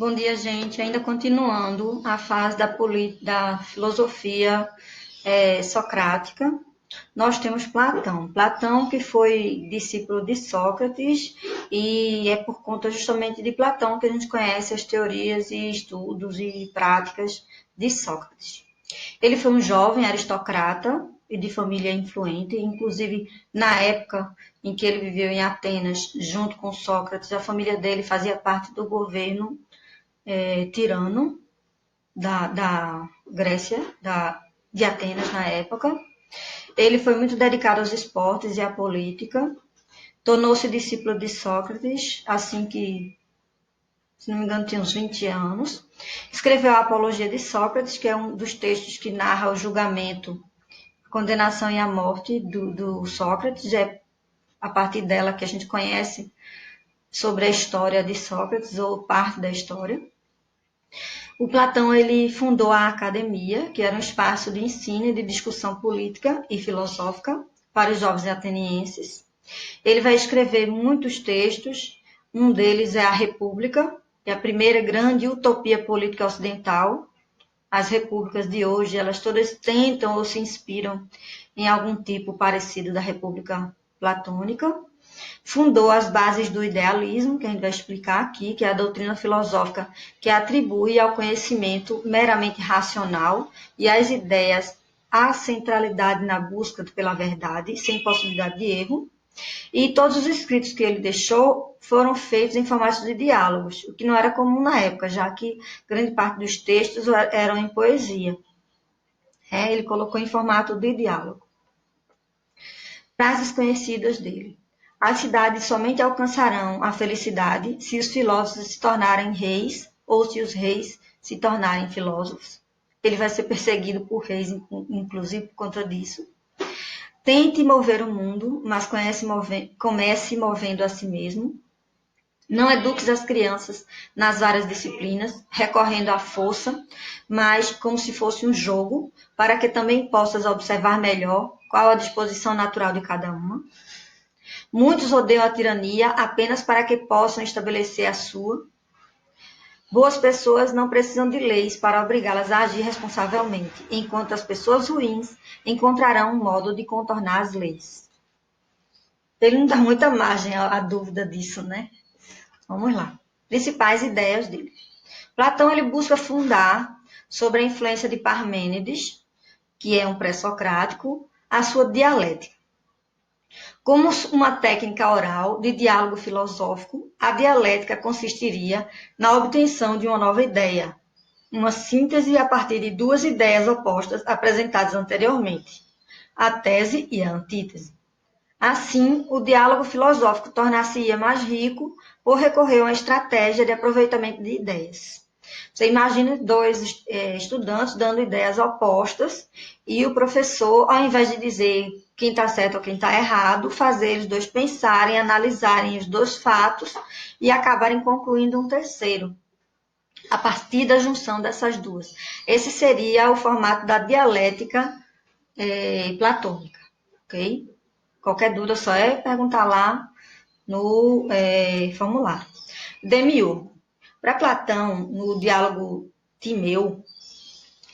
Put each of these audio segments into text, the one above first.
Bom dia, gente. Ainda continuando a fase da filosofia socrática, nós temos Platão. Platão, que foi discípulo de Sócrates, e é por conta justamente de Platão que a gente conhece as teorias e estudos e práticas de Sócrates. Ele foi um jovem aristocrata e de família influente, inclusive na época em que ele viveu em Atenas, junto com Sócrates, a família dele fazia parte do governo tirano da Grécia, de Atenas na época. Ele foi muito dedicado aos esportes e à política. Tornou-se discípulo de Sócrates, assim que, se não me engano, tinha uns 20 anos. Escreveu a Apologia de Sócrates, que é um dos textos que narra o julgamento, a condenação e a morte do Sócrates. É a partir dela que a gente conhece sobre a história de Sócrates, ou parte da história. O Platão ele fundou a academia, que era um espaço de ensino e de discussão política e filosófica para os jovens atenienses. Ele vai escrever muitos textos, um deles é a República, que é a primeira grande utopia política ocidental. As repúblicas de hoje, elas todas tentam ou se inspiram em algum tipo parecido da República Platônica. Fundou as bases do idealismo, que a gente vai explicar aqui, que é a doutrina filosófica que atribui ao conhecimento meramente racional e às ideias a centralidade na busca pela verdade, sem possibilidade de erro. E todos os escritos que ele deixou foram feitos em formato de diálogos, o que não era comum na época, já que grande parte dos textos eram em poesia. Ele colocou em formato de diálogo. Frases conhecidas dele. As cidades somente alcançarão a felicidade se os filósofos se tornarem reis ou se os reis se tornarem filósofos. Ele vai ser perseguido por reis, inclusive por conta disso. Tente mover o mundo, mas comece movendo a si mesmo. Não eduques as crianças nas várias disciplinas, recorrendo à força, mas como se fosse um jogo, para que também possas observar melhor qual a disposição natural de cada uma. Muitos odeiam a tirania apenas para que possam estabelecer a sua. Boas pessoas não precisam de leis para obrigá-las a agir responsavelmente, enquanto as pessoas ruins encontrarão um modo de contornar as leis. Ele não dá muita margem à dúvida disso, né? Vamos lá. Principais ideias dele. Platão ele busca fundar, sobre a influência de Parmênides, que é um pré-socrático, a sua dialética. Como uma técnica oral de diálogo filosófico, a dialética consistiria na obtenção de uma nova ideia, uma síntese a partir de duas ideias opostas apresentadas anteriormente, a tese e a antítese. Assim, o diálogo filosófico tornar-se-ia mais rico por recorrer a uma estratégia de aproveitamento de ideias. Você imagina dois estudantes dando ideias opostas e o professor, ao invés de dizer quem está certo ou quem está errado, fazer os dois pensarem, analisarem os dois fatos e acabarem concluindo um terceiro, a partir da junção dessas duas. Esse seria o formato da dialética platônica, ok? Qualquer dúvida só é perguntar lá no formulário. Demiurgo. Para Platão, no diálogo Timeu,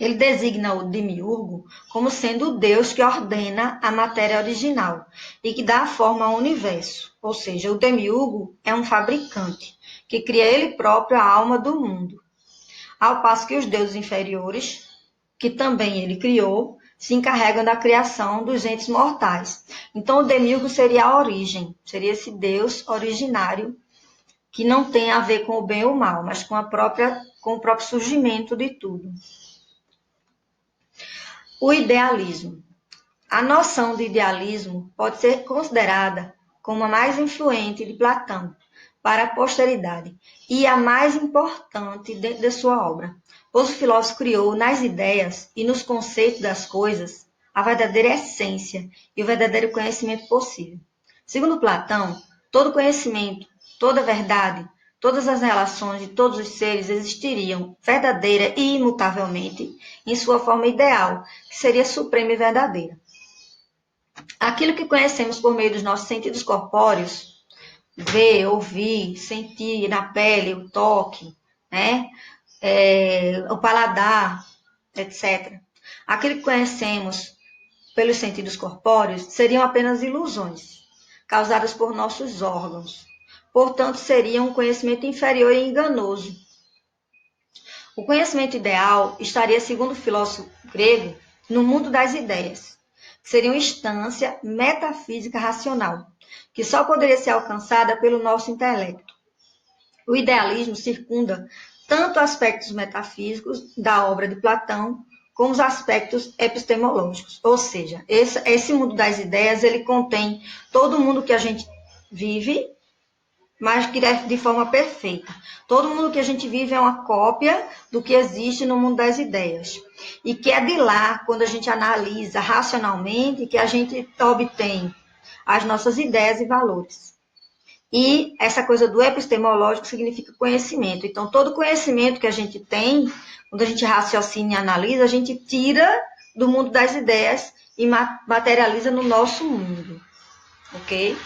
ele designa o Demiurgo como sendo o Deus que ordena a matéria original e que dá forma ao universo. Ou seja, o Demiurgo é um fabricante que cria ele próprio a alma do mundo. Ao passo que os deuses inferiores, que também ele criou, se encarregam da criação dos entes mortais. Então, o Demiurgo seria a origem, seria esse Deus originário que não tem a ver com o bem ou o mal, mas com o próprio surgimento de tudo. O idealismo. A noção de idealismo pode ser considerada como a mais influente de Platão para a posteridade e a mais importante dentro de sua obra, pois o filósofo criou nas ideias e nos conceitos das coisas a verdadeira essência e o verdadeiro conhecimento possível. Segundo Platão, todo conhecimento, toda verdade, todas as relações de todos os seres existiriam verdadeira e imutavelmente em sua forma ideal, que seria suprema e verdadeira. Aquilo que conhecemos por meio dos nossos sentidos corpóreos, ver, ouvir, sentir na pele, o toque, né? O paladar, etc. Aquilo que conhecemos pelos sentidos corpóreos seriam apenas ilusões, causadas por nossos órgãos. Portanto, seria um conhecimento inferior e enganoso. O conhecimento ideal estaria, segundo o filósofo grego, no mundo das ideias, que seria uma instância metafísica racional, que só poderia ser alcançada pelo nosso intelecto. O idealismo circunda tanto aspectos metafísicos da obra de Platão, como os aspectos epistemológicos. Ou seja, esse mundo das ideias, ele contém todo o mundo que a gente vive, mas que de forma perfeita. Todo mundo que a gente vive é uma cópia do que existe no mundo das ideias. E que é de lá, quando a gente analisa racionalmente, que a gente obtém as nossas ideias e valores. E essa coisa do epistemológico significa conhecimento. Então, todo conhecimento que a gente tem, quando a gente raciocina e analisa, a gente tira do mundo das ideias e materializa no nosso mundo. Ok?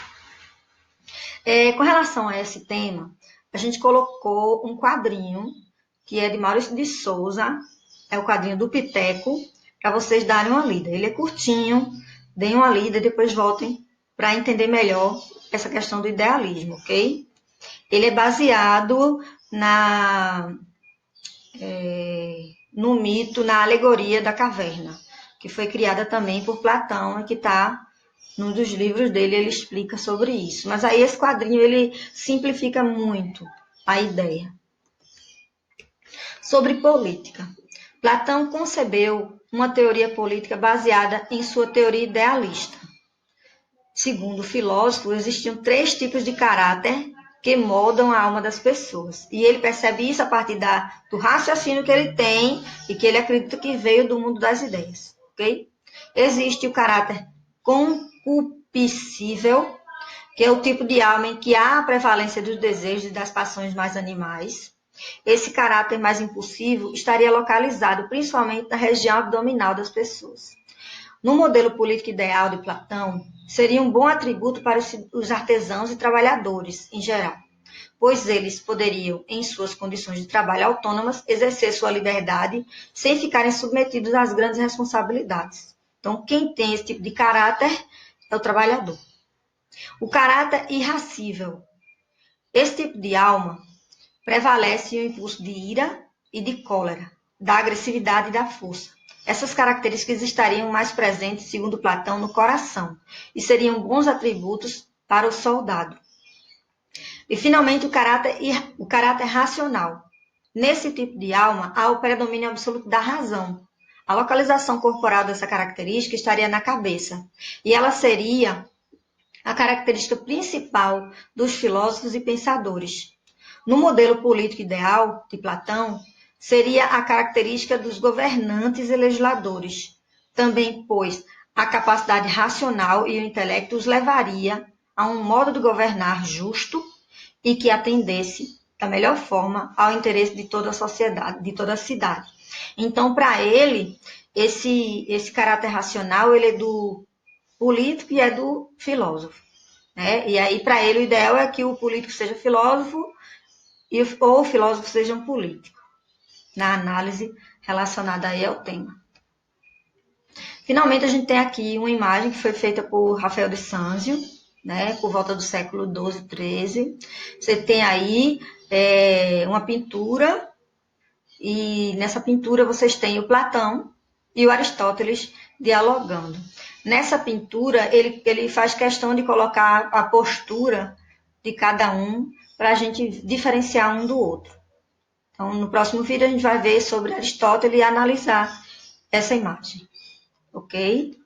Com relação a esse tema, a gente colocou um quadrinho, que é de Maurício de Souza, é o quadrinho do Piteco, para vocês darem uma lida. Ele é curtinho, deem uma lida e depois voltem para entender melhor essa questão do idealismo, ok? Ele é baseado no mito, na alegoria da caverna, que foi criada também por Platão e que está num dos livros dele, ele explica sobre isso. Mas aí esse quadrinho, ele simplifica muito a ideia. Sobre política. Platão concebeu uma teoria política baseada em sua teoria idealista. Segundo o filósofo, existiam 3 tipos de caráter que moldam a alma das pessoas. E ele percebe isso a partir do raciocínio que ele tem e que ele acredita que veio do mundo das ideias. Okay? Existe o caráter concupiscível, que é o tipo de alma em que há a prevalência dos desejos e das paixões mais animais. Esse caráter mais impulsivo estaria localizado principalmente na região abdominal das pessoas. No modelo político ideal de Platão, seria um bom atributo para os artesãos e trabalhadores, em geral, pois eles poderiam, em suas condições de trabalho autônomas, exercer sua liberdade sem ficarem submetidos às grandes responsabilidades. Então, quem tem esse tipo de caráter é o trabalhador. O caráter irascível. Esse tipo de alma prevalece o impulso de ira e de cólera, da agressividade e da força. Essas características estariam mais presentes, segundo Platão, no coração e seriam bons atributos para o soldado. E, finalmente, o caráter racional. Nesse tipo de alma, há o predomínio absoluto da razão. A localização corporal dessa característica estaria na cabeça, e ela seria a característica principal dos filósofos e pensadores. No modelo político ideal de Platão, seria a característica dos governantes e legisladores. Também, pois, a capacidade racional e o intelecto os levaria a um modo de governar justo e que atendesse da melhor forma ao interesse de toda a sociedade, de toda a cidade. Então, para ele, esse caráter racional, ele é do político e é do filósofo. Né? E aí, para ele, o ideal é que o político seja filósofo ou o filósofo seja um político, na análise relacionada aí ao tema. Finalmente, a gente tem aqui uma imagem que foi feita por Rafael de Sanzio, né, por volta do século XII, XIII. Você tem aí uma pintura, e nessa pintura vocês têm o Platão e o Aristóteles dialogando. Nessa pintura, ele faz questão de colocar a postura de cada um para a gente diferenciar um do outro. Então, no próximo vídeo, a gente vai ver sobre Aristóteles e analisar essa imagem. Ok?